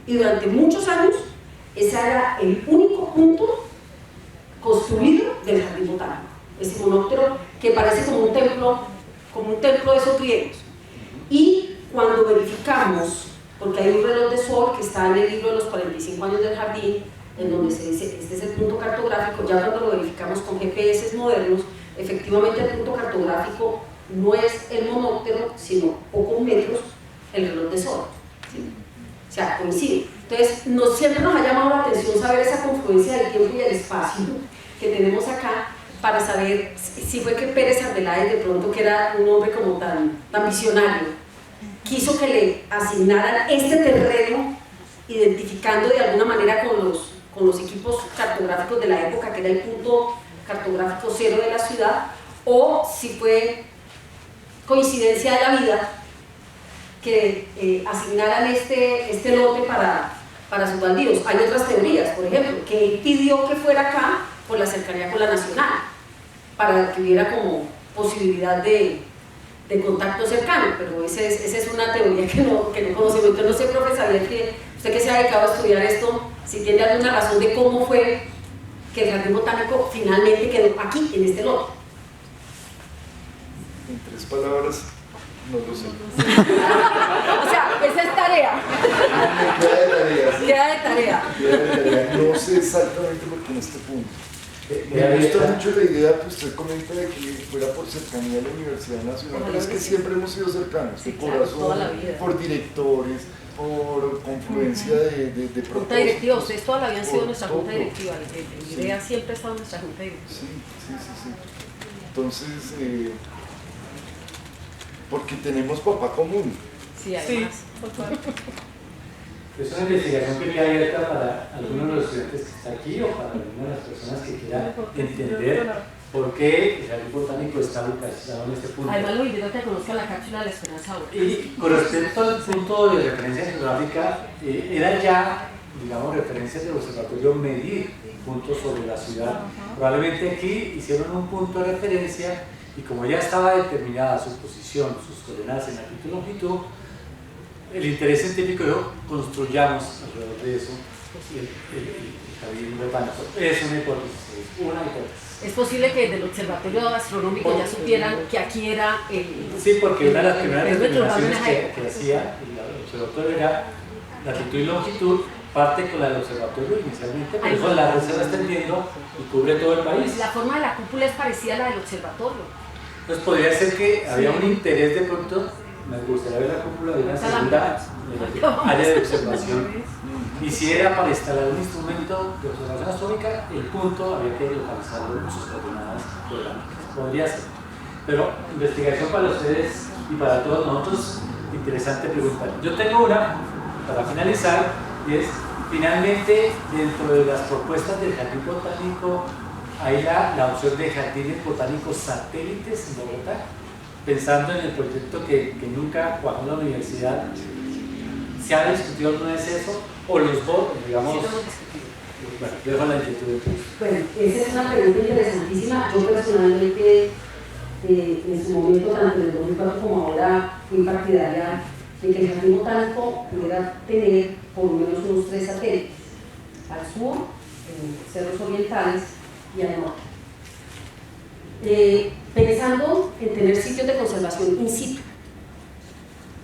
Y durante muchos años, ese era el único punto construido del Jardín Botánico. Ese monóptero que parece como un templo como un templo de esos griegos. Y cuando verificamos, porque hay un reloj de sol que está en el libro de los 45 años del jardín, en donde se dice, este es el punto cartográfico, ya cuando lo verificamos con GPS modernos, efectivamente el punto cartográfico no es el monóptero, sino pocos metros el reloj de sol, ¿sí? O sea, coincide. Entonces, siempre nos ha llamado la atención saber esa confluencia del tiempo y el espacio que tenemos acá, para saber si fue que Pérez Arbeláez, de pronto, que era un hombre como tan visionario, quiso que le asignaran este terreno, identificando de alguna manera con los equipos cartográficos de la época, que era el punto cartográfico cero de la ciudad, o si fue coincidencia de la vida que asignaran este lote para sus baldíos. Hay otras teorías, por ejemplo, que él pidió que fuera acá por la cercanía con la Nacional, para que hubiera como posibilidad de contacto cercano, pero esa es una teoría que no conocemos. Entonces, no sé, profe Xavier, que usted que se ha dedicado a estudiar esto, si tiene alguna razón de cómo fue que el jardín botánico finalmente quedó aquí, en este lote. En 3 palabras, no lo sé. O sea, esa es tarea. Queda de tarea. No sé exactamente por qué en este punto. Me gusta mucho la idea que usted comenta de que fuera por cercanía a la Universidad Nacional, pero es que siempre hemos sido cercanos, Sí, de claro, corazón, toda la vida. por directores, por confluencia de propósitos. Junta directiva, ustedes toda la vida han sido por nuestra junta todo. directiva, el IDEA siempre ha estado en nuestra junta directiva. Sí. Entonces, porque tenemos papá común. Sí, además. Es una investigación que queda abierta para algunos de los estudiantes que están aquí o para algunas de las personas que quieran entender por qué el jardín botánico está localizado en este punto. Además, lo invito a que conozcan la cápsula de la Esperanza ahora. Y con respecto al punto de referencia geográfica, era ya, digamos, referencias del observatorio medir puntos sobre la ciudad. Probablemente aquí hicieron un punto de referencia y como ya estaba determinada su posición, sus coordenadas en latitud y longitud, el interés científico dijo, construyamos alrededor de eso el jardín botánico. Es una hipótesis. Es posible que desde el observatorio astronómico ya supieran que aquí era el... Sí, porque una de las primeras el determinaciones meteorológico. que hacía el observatorio era latitud y longitud, parte con la del observatorio inicialmente, pero eso la red se va extendiendo y cubre todo el país. La forma de la cúpula es parecida a la del observatorio. Entonces podría ser que había un interés de pronto, me gustaría ver la cúpula de una segunda área de observación. Y si era para instalar un instrumento de observación astronómica, el punto había que localizarlo en sus coordenadas geográficas. Podría ser. Pero investigación para ustedes y para todos nosotros, interesante pregunta. Yo tengo una para finalizar y es, finalmente, dentro de las propuestas del Jardín Botánico, hay la opción de jardines botánicos satélites en Bogotá, pensando en el proyecto que nunca cuajó la universidad. ¿Se ha discutido alguna vez eso? ¿O los dos, digamos? Bueno, dejo la inquietud de todos. Bueno, esa es una pregunta interesantísima. Yo personalmente, en su momento, tanto en el 2004 como ahora, fui partidaria de que el jardín botánico pudiera tener por lo menos unos 3 satélites, al sur, en cerros orientales y al norte. Pensando en tener sitios de conservación in situ.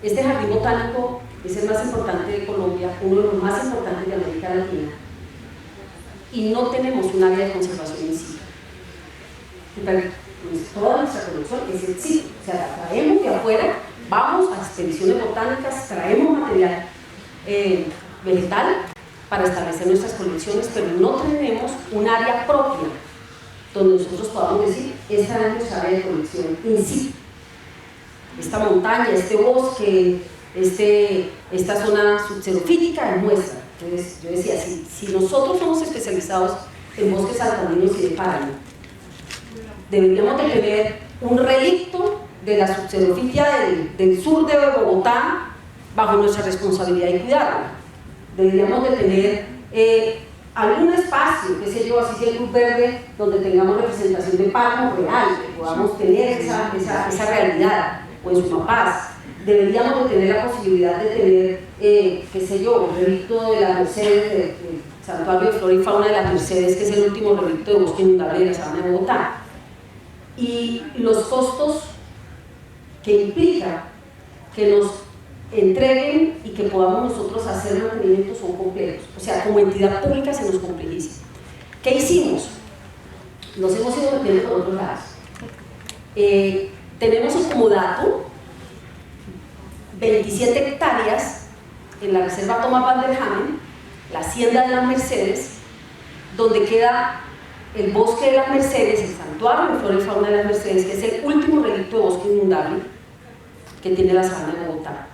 Este jardín botánico es el más importante de Colombia, uno de los más importantes de América Latina, y no tenemos un área de conservación in situ. Toda nuestra colección es in situ, o sea, la traemos de afuera, vamos a expediciones botánicas, traemos material vegetal para establecer nuestras colecciones, pero no tenemos un área propia donde nosotros podamos decir, esta es nuestra área de colección in situ. Esta montaña, este bosque, esta zona xerofítica es nuestra. Entonces yo decía, si nosotros somos especializados en bosques alcalinos y de páramo, deberíamos de tener un relicto de la subxerofitia del sur de Bogotá bajo nuestra responsabilidad y cuidarla. Deberíamos de tener algún espacio, qué sé yo, así sea el Club Verde, donde tengamos representación de páramo real, que podamos tener esa realidad, o en Sumapaz. Deberíamos de tener la posibilidad de tener, qué sé yo, un relicto de las Mercedes, del Santuario de Flora y Fauna de las Mercedes, que es el último relicto de bosque inundable de la sabana de Bogotá. Y los costos que implica que nos entreguen y que podamos nosotros hacer mantenimientos son complejos. O sea, como entidad pública se nos complejiza. ¿Qué hicimos? Nos hemos ido metiendo por otros lados. Tenemos como dato 27 hectáreas en la reserva Thomas van der Hamen, la hacienda de las Mercedes, donde queda el bosque de las Mercedes, el santuario de flora y fauna de las Mercedes, que es el último relicto de bosque inundable que tiene la sabana de Bogotá.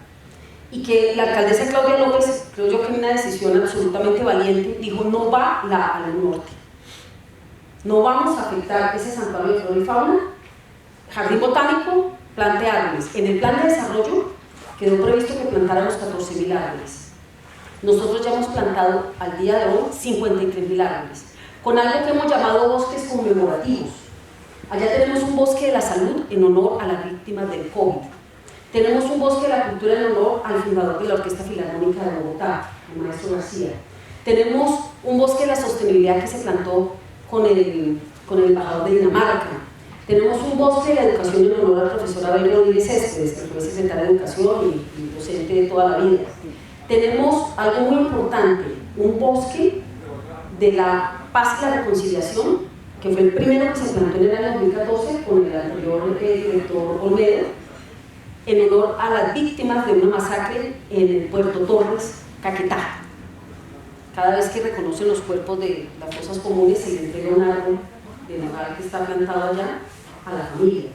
Y que la alcaldesa Claudia López, creo yo que en una decisión absolutamente valiente, dijo no va al norte. No vamos a afectar ese santuario de flora y fauna. Jardín botánico, plante árboles. En el plan de desarrollo quedó previsto que plantáramos 14.000 árboles. Nosotros ya hemos plantado al día de hoy 53.000 árboles, con algo que hemos llamado bosques conmemorativos. Allá tenemos un bosque de la salud en honor a las víctimas del COVID. Tenemos un bosque de la cultura en honor al fundador de la Orquesta Filarmónica de Bogotá, el maestro García. Tenemos un bosque de la sostenibilidad que se plantó con el embajador de Dinamarca. Tenemos un bosque de la educación en honor al profesor Abel Rodríguez Céspedes, que fue secretario de Educación y docente de toda la vida. Tenemos algo muy importante, un bosque de la paz y la reconciliación, que fue el primero que se plantó en el año 2014 con el anterior director Olmedo, en honor a las víctimas de una masacre en el puerto Torres, Caquetá. Cada vez que reconocen los cuerpos de las fosas comunes se le entrega un árbol de naval que está plantado allá a la familia.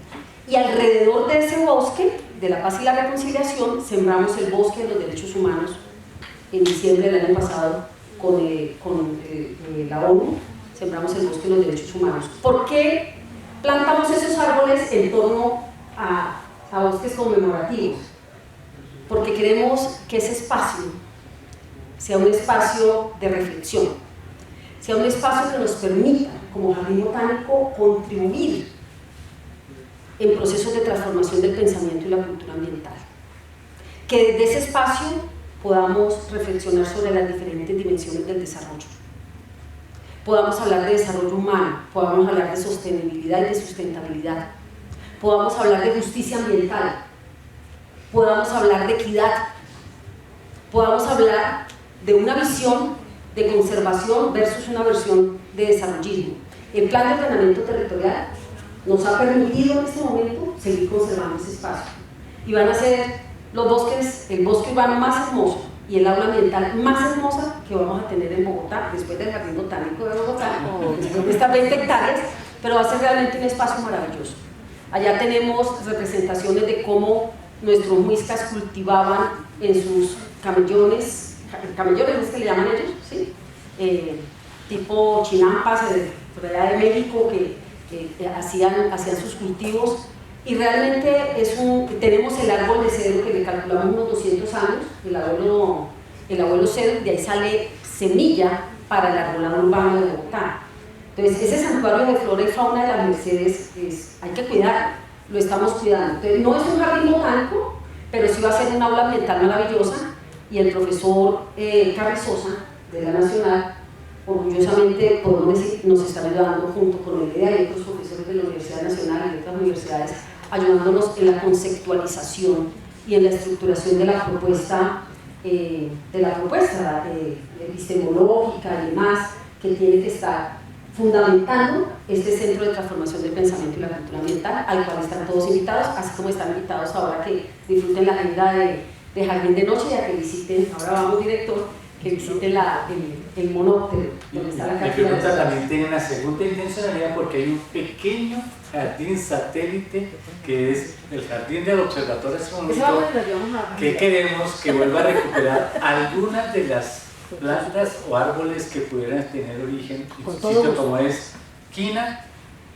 Y alrededor de ese bosque de la paz y la reconciliación sembramos el bosque de los derechos humanos en diciembre del año pasado con la ONU, sembramos el bosque de los derechos humanos. ¿Por qué plantamos esos árboles en torno a bosques conmemorativos? Porque queremos que ese espacio sea un espacio de reflexión, sea un espacio que nos permita, como jardín botánico, contribuir en procesos de transformación del pensamiento y la cultura ambiental. Que desde ese espacio podamos reflexionar sobre las diferentes dimensiones del desarrollo. Podamos hablar de desarrollo humano, podamos hablar de sostenibilidad y de sustentabilidad, podamos hablar de justicia ambiental, podamos hablar de equidad, podamos hablar de una visión de conservación versus una versión de desarrollismo. El plan de ordenamiento territorial nos ha permitido en este momento seguir conservando ese espacio. Y van a ser los bosques, el bosque urbano más hermoso y el aula ambiental más hermosa que vamos a tener en Bogotá, después del Jardín Botánico de Bogotá, después de estas 20 hectáreas, pero va a ser realmente un espacio maravilloso. Allá tenemos representaciones de cómo nuestros muiscas cultivaban en sus camellones es que le llaman ellos, ¿sí? Tipo chinampas por allá de México que hacían sus cultivos, y realmente tenemos el árbol de cedro que le calculamos unos 200 años, el abuelo cedro, de ahí sale semilla para el arbolado urbano de Bogotá. Entonces ese santuario de flora y fauna de las Mercedes hay que cuidarlo, lo estamos cuidando. Entonces no es un jardín botánico, pero sí va a ser un aula ambiental maravillosa, y el profesor Carrizosa de la Nacional, orgullosamente podemos decir, nos está ayudando junto con el EDA y otros profesores de la Universidad Nacional y de otras universidades, ayudándonos en la conceptualización y en la estructuración de la propuesta, epistemológica y demás, que tiene que estar fundamentando este centro de transformación del pensamiento y la cultura ambiental, al cual están todos invitados, así como están invitados ahora que disfruten la agenda de Jardín de Noche, ya que visiten, ahora vamos director, que visiten el monóptero, donde está la Mi cápsula. pregunta también tiene una segunda intencionalidad, porque hay un pequeño jardín satélite que es el jardín del observatorio astronómico, que queremos que vuelva a recuperar algunas de las plantas o árboles que pudieran tener origen en un sitio como es Quina,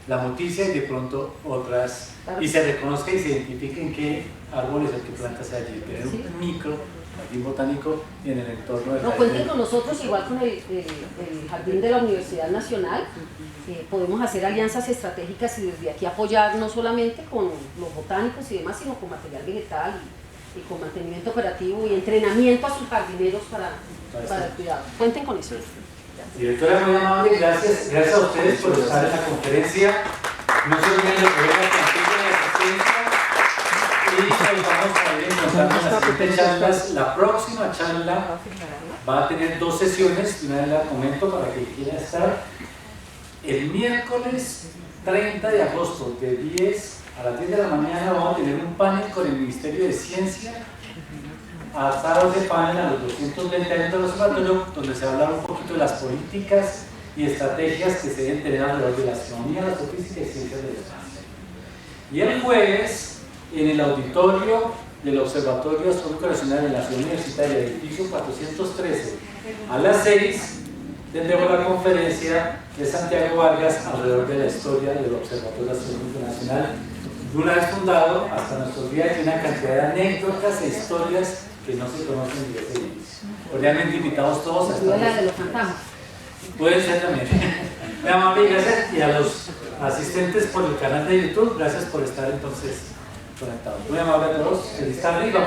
La Moticia y de pronto otras, y se reconozca y se identifiquen qué árboles o qué plantas hay allí, tener un micro jardín botánico en el entorno del jardín. Cuenten con nosotros, igual con el jardín de la Universidad Nacional, podemos hacer alianzas estratégicas y desde aquí apoyar no solamente con los botánicos y demás, sino con material vegetal y con mantenimiento operativo y entrenamiento a sus jardineros para el cuidado. Cuenten con eso. Directora, muy amable, gracias a ustedes por estar en la conferencia. No se olviden de poner la plantilla de asistencia. vamos a ir encontrando las siguientes charlas. La próxima charla va a tener 2 sesiones, una vez la comento para que quiera estar. El miércoles 30 de agosto, de 10 a las 10 de la mañana, vamos a tener un panel con el Ministerio de Ciencia, adaptado de panel a los 220 años del observatorio, donde se va a hablar un poquito de las políticas y estrategias que se deben tener alrededor de la astronomía, la astrofísica y ciencias del espacio. Y el jueves, en el auditorio del Observatorio Astronómico Nacional en la Ciudad Universitaria, edificio 413, a las 6, tendremos la conferencia de Santiago Vargas alrededor de la historia del Observatorio Astronómico Nacional, de una vez fundado hasta nuestros días, y una cantidad de anécdotas e historias que no se conocen desde ese inicio. Cordialmente invitados todos a estar. La de los fantasmas. Puede ser también. Muy amable, gracias. Y a los asistentes por el canal de YouTube, gracias por estar entonces conectados. Muy amable a todos. Feliz tarde.